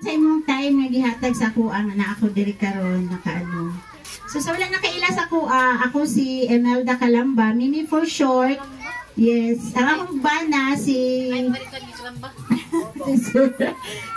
sa imong time nga gihatag sa kuha nga na ako diri karon nakaano. So sa wala nakaila sa kuha, ako si Emelda Calamba, Mimi for short. Yes, ang akong bana si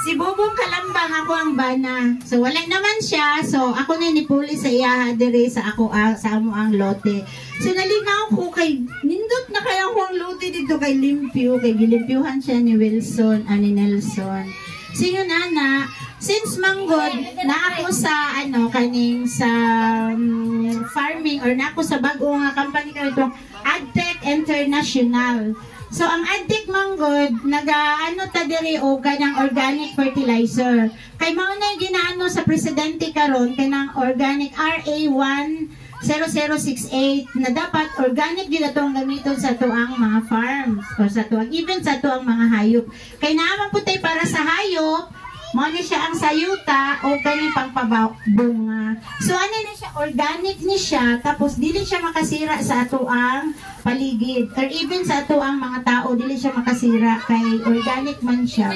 si Bobong Kalambang, ako ang bana. So wala naman siya. So ako na nipuli sa iya diri sa ako sa amo ang lote. So nalingaw ko kay nindot na kaya ko ang lote dito kay Limpyo, kay gilimpyuhan siya ni Wilson ani Nelson. So yun ana, since manggod na ako sa kaning sa farming or na ako sa bago nga company ka ito, AdTech International. So ang AdTech manggod nagaano ta diri og kanang organic fertilizer. Kay mao na ginaano sa presidente karon kanang organic RA 10068 na dapat organic gyud atong gamiton sa tuang mga farms o sa tuang even sa tuang mga hayop. Kay naman putay para sa hayop mo ni siya ang sayuta o kani pangpabunga. So ano ni siya, organic ni siya, tapos dili siya makasira sa atuang paligid or even sa atuang mga tao, dili siya makasira kay organic man siya.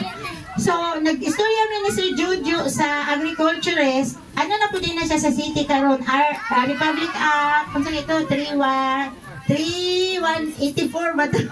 So nag-istorya ni Sir Jojo sa agriculturist, ano na po din na siya sa city karon, Republic Act, kung saan ito, 3184 ba ito?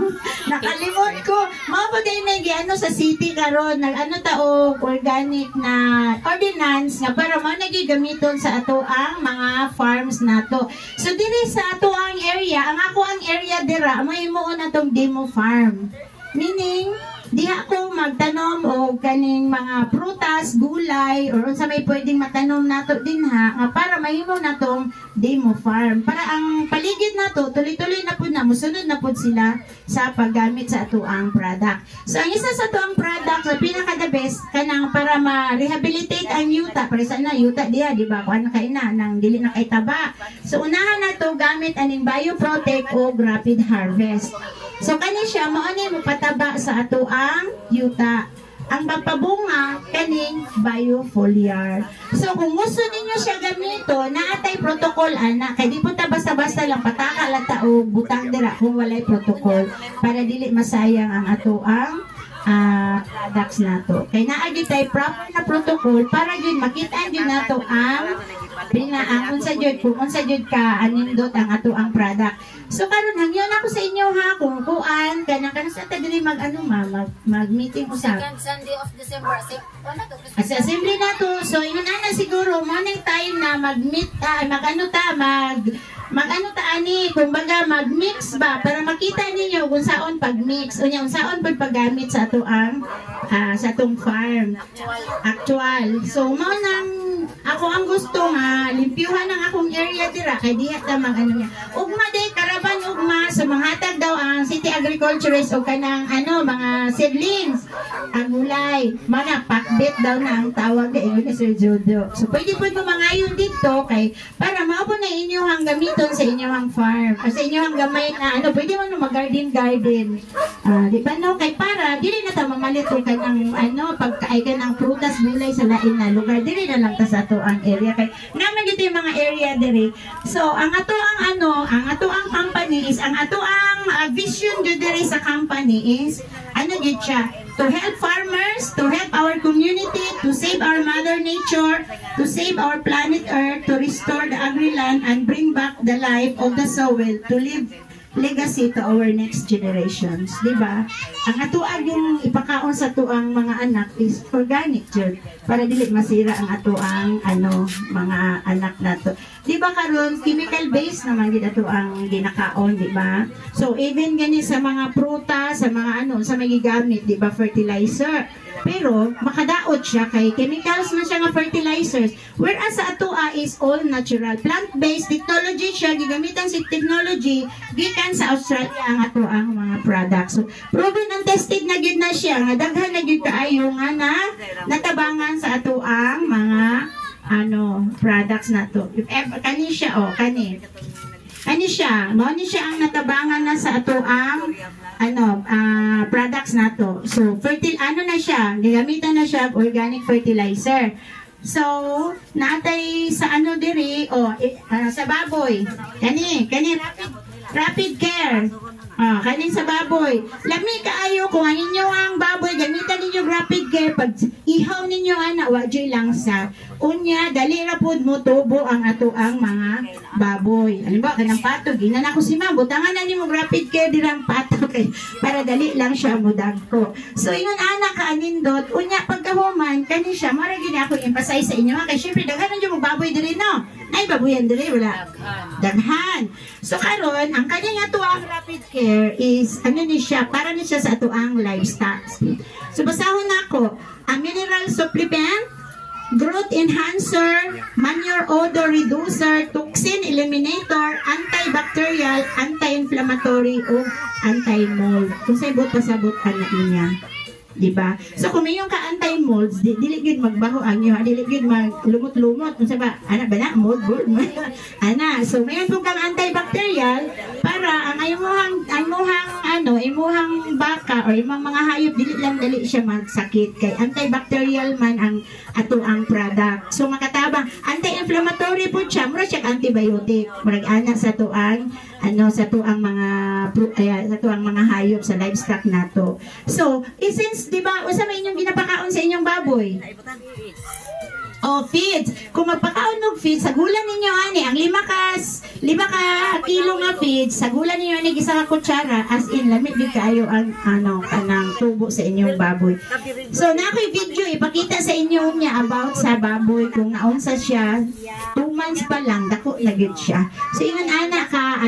Nakalimot ko. Mga po din ano sa city karon nag-ano tao organic na ordinance nga para mo nagigamiton sa ato ang mga farms nato. So diri sa ato ang area, ang ako ang area dira, may himuon na tong demo farm. Meaning, di ako magtanom o kaning mga prutas, gulay, or sa may pwedeng matanom nato din nga para mahimo natong demo farm. Para ang paligid nato, tuloy-tuloy na po na, musunod na po sila sa paggamit sa atuang product. So, ang isa sa atuang product, sa pinaka-the best, kanang para ma-rehabilitate ang yuta. Para sa na, yuta diya, di ba? Kung ano kayo na, nang dili na kay taba. So, unahan na to gamit aning bioprotect o rapid harvest. So, kani siya, mauni mo pataba sa atuang yuta. Ang pagpabunga, kaning biofoliar. So, kung gusto ninyo siya gamito, naatay protocol, anak. Kaya di po ta basta-basta lang pataka lang tao, butang dira kung walay protocol para dili masayang ang atuang products nato. Kaya naagi tayo proper na protocol para yun makita yun nato ang unsa jud ka anindot ang ato ang product. So karon hangyon ako sa inyo ha kung kuan kanang sa dili mag-meeting usab. Second Sunday of December. Sa assembly na to. So yun na siguro mo nang time na mag-meet mag-ano ta ani kumbaga mag-mix ba para makita ninyo kung saon pag-mix unya unsaon pud paggamit sa ato ang sa atong farm actual. So mo nang ako ang gusto nga limpyuhan ang akong area dira kay diha ta mag-ano niya. Ugma day karaban ugma sa manghatag daw ang city agriculturist o kanang mga seedlings ang gulay mga pakbet daw na ang tawag ni Sir Jojo. So pwede po mangayon dito kay para mao po na inyong gamiton sa inyong farm o sa inyong gamay na pwede mo mag-garden. Di ba no kay para dili na ta mamalit ko kanang pagkaay ka ng prutas gulay sa lain na lugar dili na lang ta sa ato ang area kay naman dito yung mga area diri. So ang ato ang company is ang ato ang vision diri sa company is gid siya to help farmers, to help our community, to save our mother nature, to save our planet Earth, to restore the agri-land and bring back the life of the soil to leave legacy to our next generations, di ba? Ang atuang yung ipakaon sa tuang mga anak is organic jud para dili masira ang atuang mga anak nato. Di ba karon chemical based naman gid atuang ginakaon, di ba? So even gani sa mga prutas, sa mga sa may gigamit, di ba, fertilizer. Pero makadaot siya kay chemicals man siya nga fertilizers. Whereas sa atua is all natural, plant-based technology siya, gigamitan si technology gikan sa Australia ang atuang mga products. So proven and tested na gyud na siya nga daghan na gyud kaayo nga natabangan sa atuang mga products nato. If ever kani siya Ani siya ang natabangan na sa ato ang products nato. So na siya, gagamitan na siya organic fertilizer. So natay sa diri sa baboy. Kani rapid care. Kanin sa baboy. Lami kaayo kung ang inyo ang baboy, gamitan ninyo rapid care. Pag ihaw ninyo ana, wadyoy lang sa. Unya, dali ra pod mo tubo ang ato ang mga baboy. Halimbawa, kanang pato, ginan ako si ma'am, butangan na nimo rapid care dirang pato kay para dali lang siya mo dagko. So, ingon ana ka anindot, unya pagkahuman, kani siya, mara gini ako emphasize sa inyo, kay syempre, daghan na mo baboy diri no? Ay, baboyan diri, wala. Daghan. So, karon ang kanya ato ang rapid care is, ano ni siya, para ni siya sa ato ang livestock. So, basahon ako, ang mineral supplement, growth enhancer, manure odor reducer, toxin eliminator, antibacterial, anti-inflammatory, o anti-mold. Kung sa ibot pasabot ka na niya. Diba? So, kung mayroon ka anti-molds, dili gyud magbaho ang iyo, dili gyud maglumot-lumot. Kung ba, ana ba na? Mold, ana. So, mayroon po kang antibacterial para ang imuhang baka o imong mga hayop, dili lang dali siya magsakit. Kay antibacterial man ang ato ang product. So, makatabang, anti-inflammatory po siya, mura siya antibiotic. Murag ana sa tuang sa tuang mga hayop sa livestock nato. So, since, di ba, usa may inyong ginapakaon sa inyong baboy? Feeds. Kung magpakaon ng feeds, sagulan ninyo ani, ang 5 ka kilo nga feeds, sagulan ninyo ani isa ka kutsara, as in, lamig din kayo ang, kanang tubo sa inyong baboy. So, na ako'y video, ipakita sa inyo niya about sa baboy, kung naunsa siya, 2 months pa lang, dako na gid siya. So, ingon ana ka,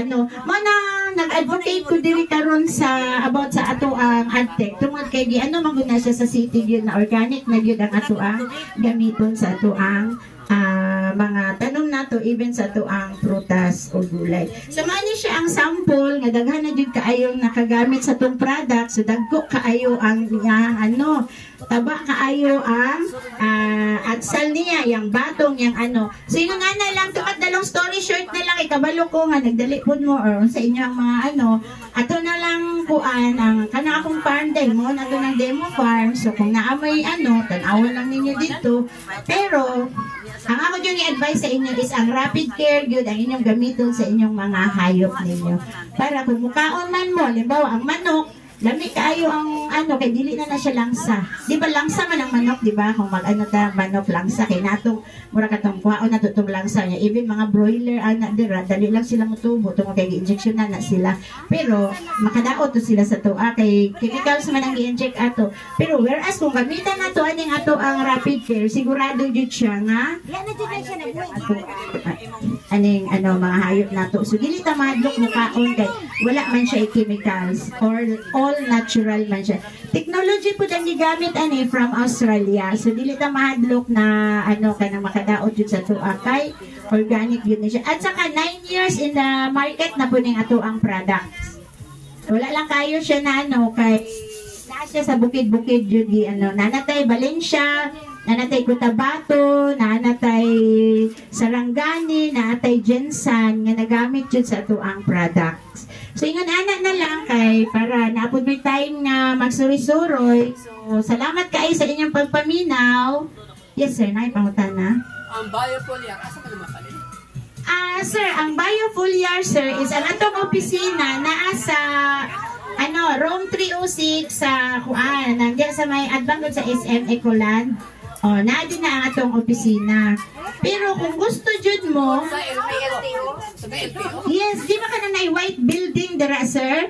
nag-advocate ko diri karon sa about sa ato ang adtech tungod kay maguna siya sa city gyud na organic na gyud ang ato ang gamiton sa ato ang mga tanom nato even sa ato ang prutas o gulay. So mani siya ang sample nga daghan na gyud kaayo nakagamit sa tong product, so dagko kaayo ang taba kaayo ang atsal niya, yung batong, yung So, yun nga na lang, tumat na long story short na lang, ikabalo ko nga, nagdali po mo, or sa inyo ang mga ato na lang kuan, ang kana akong farm din mo, nandun ng demo farm, so kung naamoy tanawan lang ninyo dito, pero, ang ako yung i-advise sa inyo is ang rapid care good ang inyong gamiton sa inyong mga hayop ninyo. Para kung mukaon man mo, halimbawa ang manok, lami kaayo ang kay dili na siya langsa. Di ba langsa man ang manok, di ba? Kung manok langsa kay natong mura katong kuhaon na tutong langsa niya. Even mga broiler dira, dali lang sila mutubo tungod kay gi-injection na sila. Pero makadaot to sila sa tuwa kay chemicals man ang gi-inject ato. Pero whereas kung gamitan nato aning ato ang rapid care, sigurado jud siya nga mga hayop nato. So dili ta mahadlok mukaon kay wala man siya chemicals or all natural man siya. Technology po ang gigamit from Australia. So dili ta mahadlok na kanang makadaot jud sa tuwa kay organic yun na siya. At saka 9 years in the market na po ning ato ang products. Wala lang kayo siya na kay na siya sa bukid-bukid jud nanatay Valencia, nanatay Cotabato, nanatay Sarangani, nanatay Jensan nga nagamit jud sa ato ang products. So, ingon anak na lang kay para naapod may time na magsuri-suroy. So, salamat kayo sa inyong pagpaminaw. Yes, sir. Naipangutana. Ang biofoliar, asa ka naman pala? Sir, ang biofoliar, sir, is ang atong opisina na sa Room 306 sa nandiyan sa may adbangod sa SM Ecoland. Naadi na ang atong opisina. Pero kung gusto jud mo, yes, di ba ka na white building dira, sir?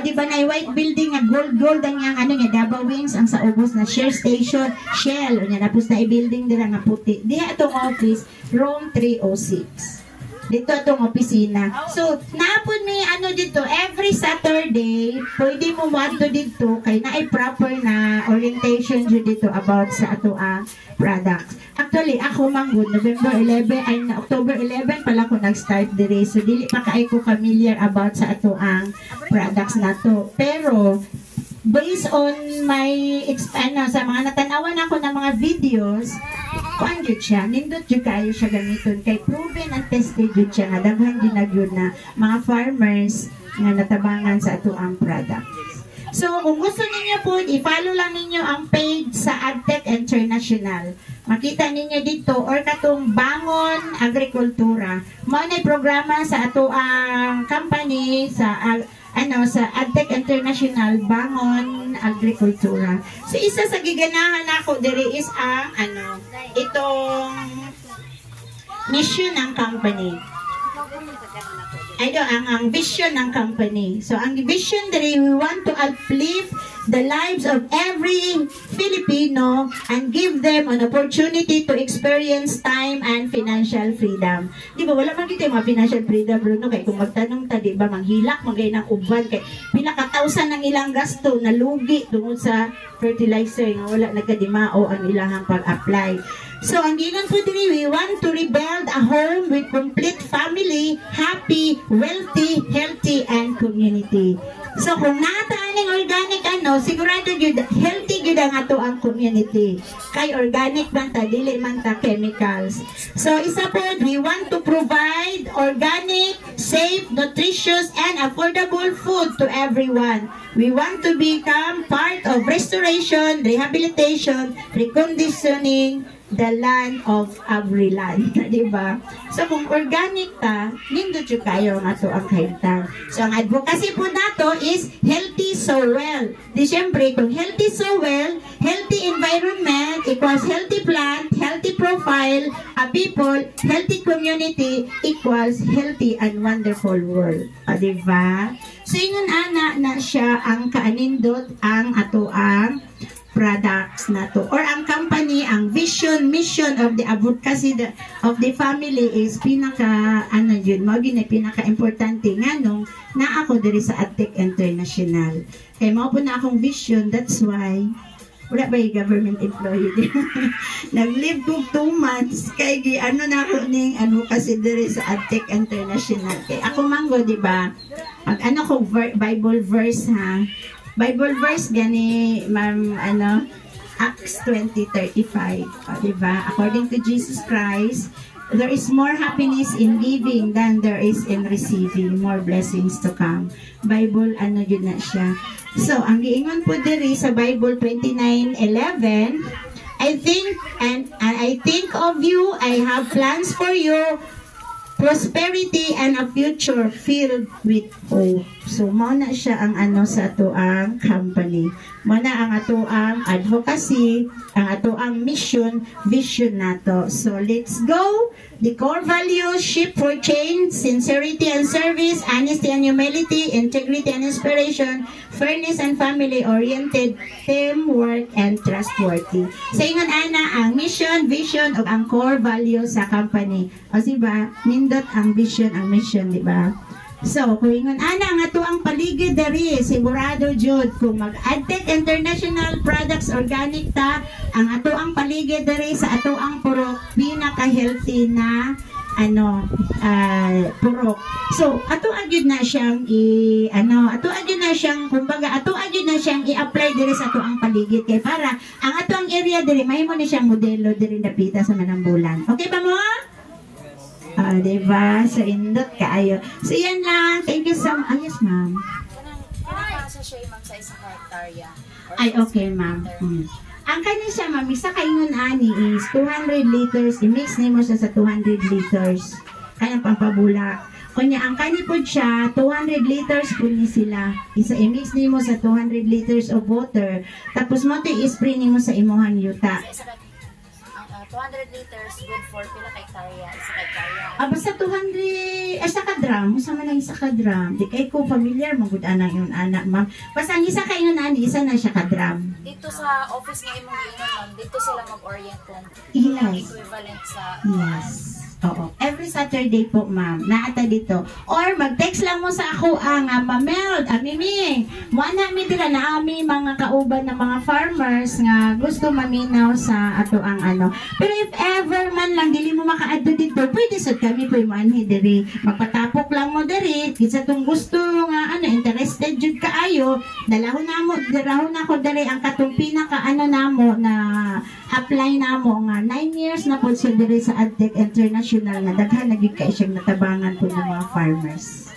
Di ba na white building nga gold ang yang Davao Wings ang sa ubos na share station, Shell, tapos na i-building dira nga puti. Di atong office, Room 306. Dito atong opisina. So, naapod may dito, every Saturday, pwede mo madto dito, kay naay proper na orientation dito about sa ato ang products. Actually, ako manggod, October 11 pala ko nag-start dire. So, dili pa kaay ko familiar about sa ato ang products na to. Pero, based on my sa mga natanawan ako ng mga videos, kuan jud siya, nindot jud kayo siya gamiton kay proven and tested jud siya nga daghan ginagyud na mga farmers nga natabangan sa ato ang products. So, kung gusto ninyo po, i-follow lang ninyo ang page sa AdTech International. Makita ninyo dito or katong Bangon Agrikultura. Mao nay programa sa ato ang company sa sa AdTech International Bangon Agrikultura. So isa sa giganahan ako diri is ang itong mission ng company. Ang vision ng company. So, ang vision diri, we want to uplift the lives of every Filipino and give them an opportunity to experience time and financial freedom. Di ba, wala man kita yung mga financial freedom, no? Kaya kung magtanong ta, di ba, manghilak, magay ng uban, kaya pinakatausan ng ilang gasto, nalugi tungkol sa fertilizer, nga wala nagkadimao ang ilahang pag-apply. So, ang gingan po diri, we want to rebuild a home with complete family, happy, wealthy, healthy, and community. So, kung nataaning organic sigurado yun, healthy yun ang ato ang community. Kay organic man ta, dili man ta chemicals. So, isa po, we want to provide organic, safe, nutritious, and affordable food to everyone. We want to become part of restoration, rehabilitation, reconditioning, the land of Agriland, di ba? So, kung organic ta, nindot yung kayo nga to ang kahintang. So, ang advocacy po nato is healthy so well. Di syempre, kung healthy so well, healthy environment equals healthy plant, healthy profile, a people, healthy community equals healthy and wonderful world. Di ba? So, yun na siya ang kaanindot ang ato ang products na to or ang company, ang vision, mission of the advocacy of the family is pinaka pinaka-importante nga nung na ako diri sa AdTech International. Kaya mao po na akong vision, that's why wala ba yung government employee nag-live ko 2 months kay na ako ning advocacy diri sa AdTech International. Kay ako manggo, di ba? Pag ko Bible verse ha. Bible verse gani ma'am Acts 20:35, diba? According to Jesus Christ, there is more happiness in giving than there is in receiving, more blessings to come. Bible yun na siya. So ang giingon po diri sa Bible 29:11, I think of you, I have plans for you, prosperity and a future filled with hope. So, mao na siya ang sa ato ang company. Mao na ang ato ang advocacy, ang ato ang mission, vision nato. So, let's go. The core values, shape for change, sincerity and service, honesty and humility, integrity and inspiration, fairness and family-oriented, teamwork and trustworthy. Sa ingon ang mission, vision, o ang core values sa company. O diba, nindot ang vision, ang mission, diba? So, kung ingon ang ato ang paligid dari, sigurado jud kung mag-AdTech International Products Organic ta, ang ato ang paligid dari sa ato ang purok pinaka-healthy na purok. So, ato agyud na siyang kumbaga ato agyud na siyang i-apply diri sa ato ang paligid kay para ang ato ang area diri mahimo ni siyang modelo diri dapita sa Manambulan. Okay ba mo? Diba? So, indot kaayo. So, yan lang. Thank you so much. Yes, ma'am. Pinakasa siya ma'am sa isang hektarya. Ay, okay, ma'am. Ang kanya siya, ma'am, isa kaingon ani is 200 liters. I-mix nimo siya sa 200 liters. Kaya pampabula. Kunya, ang kanya po siya, 200 liters po ni sila. Isa i-mix nimo sa 200 liters of water. Tapos mo ito i-spray nimo sa imuhang yuta. 200 liters, good for pila ka hektarya, isa ka hektarya. Basta 200, isa ka drum, usama lang isa ka drum. Di kay ko familiar, magud anang yung anak, ma'am. Basta ang isa ka yun, isa na siya ka drum. Dito sa office nga imong giingon, ma'am, dito sila mag-orient kung yes. Equivalent sa... Yes. Oo. Every Saturday po, ma'am. Naata dito. Or mag-text lang mo sa ako ang Mameld, Mimi. Wala mi dira na ami mga kauban na mga farmers nga gusto maminaw sa ato ang Pero if ever man lang dili mo makaadto dito, pwede sad kami po manhi diri. Magpatapok lang mo diri. Kinsa tong gusto nga interested jud kaayo, dalahon na ko diri ang katong pinaka namo na apply namo nga 9 years na po siya diri sa AdTech International nga daghan lagi kay siyang natabangan po ng mga farmers.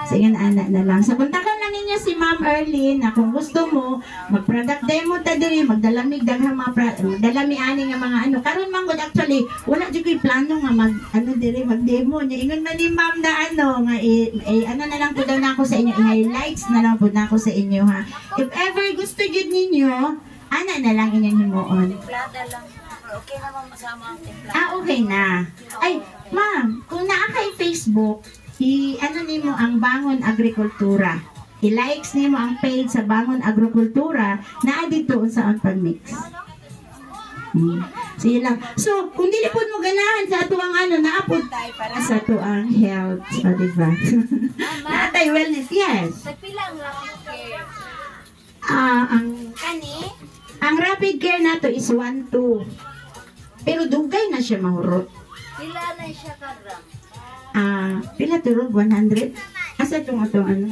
So yan anak na lang. Sa puntakan lang ninyo niya si Ma'am Erlyn na kung gusto mo, mag-product demo ta diri, magdalamig daghang magdalami ani nga mga ano. Karon man gud actually, wala jud ko'y plano nga diri mag-demo niya. Ingon man ni Ma'am na nga ano na lang po daw na ako sa inyo, i-highlights na lang po na ako sa inyo ha. If ever gusto jud ninyo, ana na lang inyong himuon. Plata lang. Okay naman masama ang timpla. Okay na. Ay, ma'am, kung naa kay Facebook, ano nimo ang Bangon Agrikultura. I-likes nimo ang page sa Bangon Agrikultura na dito sa pag-mix. So, yun lang. So, kung dili po mo ganahan sa ato ang naapod tayo para sa ato ang health. O, diba? Natay wellness, yes. Nagpila ang rapid care. Ang rapid care nato is 1-2. Pero dugay na siya mahurot. Pila na siya ka gram? Pila turog? 100? Asa itong ano?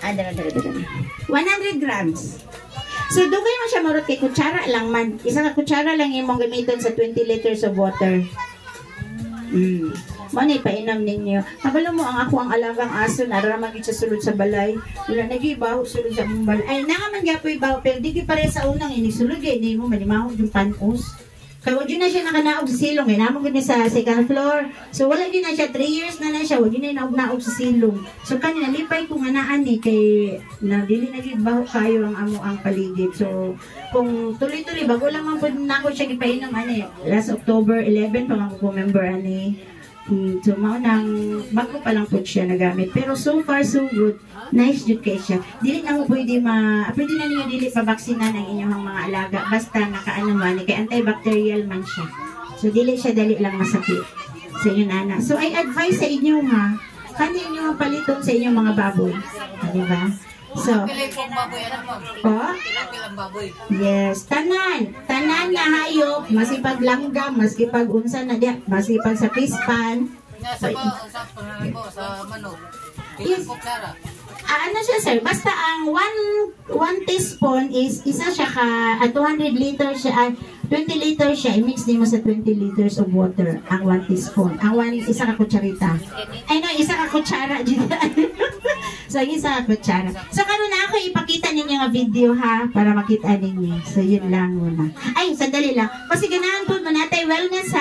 100 grams. So, dugay mo siya mahurot kay kutsara lang man. Isang kutsara lang imong gamiton sa 20 liters of water. Mani painom ninyo. Kabalo mo ang ako ang alagang aso nararamang sa sulod sa balay. Wala nagibaho sulod sa mong balay. Ay nangaman gapoy baho pero di pare sa unang inisulod kay di mo manimahog yung panos. Kaya wag yun na siya nakanaog sa silong. Ay namang gani sa second floor. So wala din na siya 3 years na siya. Wag yun na naog sa silong. So kanina lipay kung anaan kay na dili nagibaho kayo ang amo ang paligid. So kung tuloy-tuloy bago lang man po na ako siya gipainom last October 11 pa ako member so maunang bago pa lang po siya nagamit pero so far so good, nice jud kay siya. Dili na mo pwede na niyo dili pa baksinan ang inyong mga alaga basta nakaano man kay antibacterial man siya. So dili siya dali lang masakit sa inyo nana. So I advise sa inyo kani inyo paliton sa inyong mga baboy. Di ba? So, yes, tanan na hayop, masipag langgam, masipag unsa na diya, masipag sa pispan. Sa manok. Yes. Ano siya sir, basta ang 1 teaspoon is isa siya ka 200 liters siya 20 liters siya, i-mix din mo sa 20 liters of water ang 1 teaspoon. Ang isa ka kutsarita. Ay no, isa ka kutsara dito. So, isa ka kutsara. So, karon na ako ipakita ninyo nga video para makita ninyo. So, yun lang muna. Ay, sandali lang. Kasi ganahan po mo natay wellness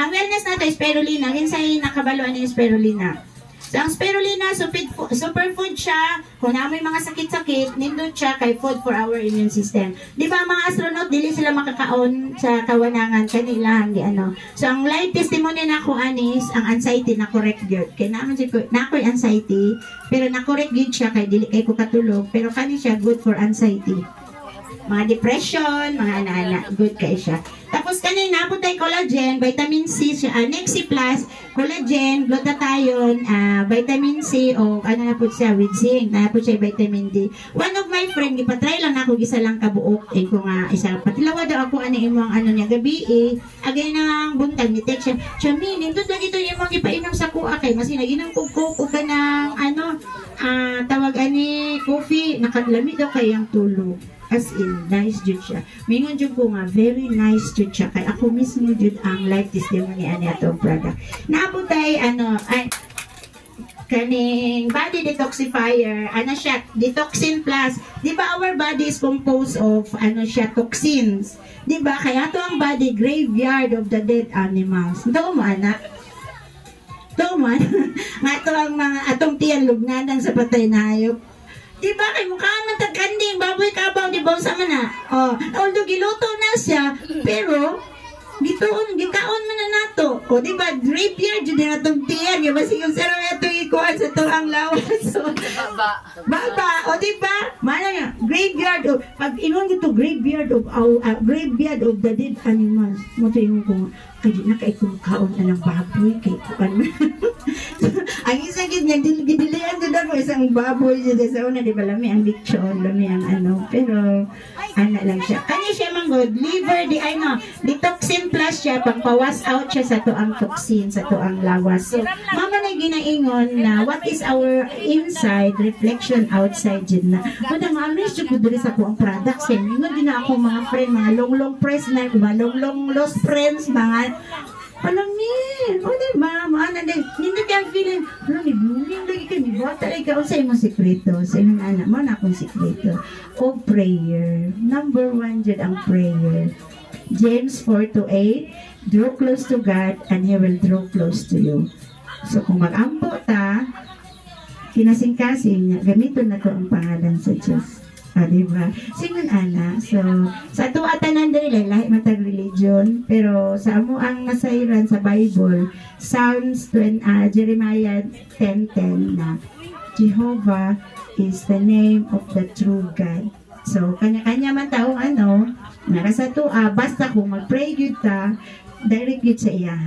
Ang wellness nato is spirulina. Hinsay nakabaluan yung spirulina. So, ang spirulina, superfood siya. Kung namoy mga sakit-sakit, nindot siya kay food for our immune system. Di ba mga astronaut, dili sila makakaon sa kawanangan kanilang So, ang live testimony na ako anis, ang anxiety na correct gyud. Kaya naman na ako'y anxiety, pero na correct gyud siya kay dili kay ko katulog, pero kani siya good for anxiety. Mga depression, mga ana-ana, good kay siya. Tapos kanina po tayo collagen, vitamin C, Nexi Plus, collagen, glutathione, vitamin C, o ano na po siya, with zinc, na po siya vitamin D. One of my friend, ipatry lang ako, isa lang kabuok, ko nga, isa, patilawa daw ako, mo ang niya, gabi agay na ang buntag, ni text siya, Chami, nindot lang ito yung mga ipainom sa kuha kay, mas naginang kukuk, o ka ng, tawag coffee, nakalamig daw kayang tulog. As in, nice jud siya. Mingon jud ko nga, very nice jud siya. Kaya ako mismo jud ang life testimony ani atong product. Naabot tay kaning body detoxifier, siya, Detoxin Plus. Di ba our body is composed of toxins. Di ba? Kaya to ang body graveyard of the dead animals. Ito mo anak. Ito man. Nga to ang mga atong tiyan lugnanan sa patay na hayop. Diba kay mukha man tagkanding baboy kabaw di ba sa mana. Although giluto na siya, pero gikaon man na nato. Diba graveyard jud na tong tiyan, yung basi yung sarong ato ikuan sa to ang lawas. So, baba, diba? Mana nga graveyard of pag ingon dito graveyard of the dead animals. Mo to yung ko kay na kay kaon na ng baboy kay kuan. Ang isa gid niya gidilian jud ako isang baboy jud sa una di ba lami ang lechon, lami ang pero lang siya. Kani siya manggod liver Detoxin Plus siya pangpawas out siya sa tuang toxin sa tuang lawas. So mama na ginaingon na what is our inside reflection outside jud na. Kada ma-amaze jud diri sa tuang products kay ingon din ako mga friend mga long press na long lost friends mga Palamin! O diba? Maana din. Hindi kaya feeling, ni blooming lagi ka ni Bota, ikaw sa imong sikreto. Sa imong anak mo na akong sikreto. O prayer. Number 1 dyan ang prayer. James 4:8, draw close to God and He will draw close to you. So kung mag-ampo ta, kinasing-kasing, gamiton na to ang pangalan sa Diyos. Diba? Singon ana. So, sa ato atanan dili lahi matag religion, pero sa amo ang nasayran sa Bible, Psalms Jeremiah 10:10 na Jehovah is the name of the true God. So, kanya-kanya man taong nara sa tuwa, basta kung mag-pray gyud ta, direct gyud sa iya.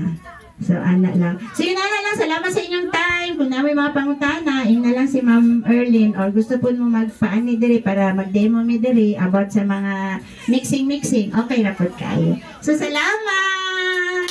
So, anak lang. So, yun lang. Salamat sa inyong time. Kung namin mga pangutana, na lang si Ma'am Erlyn or gusto po mo magpaani diri para mag-demo mi diri about sa mga mixing. Okay na po kayo. So, salamat!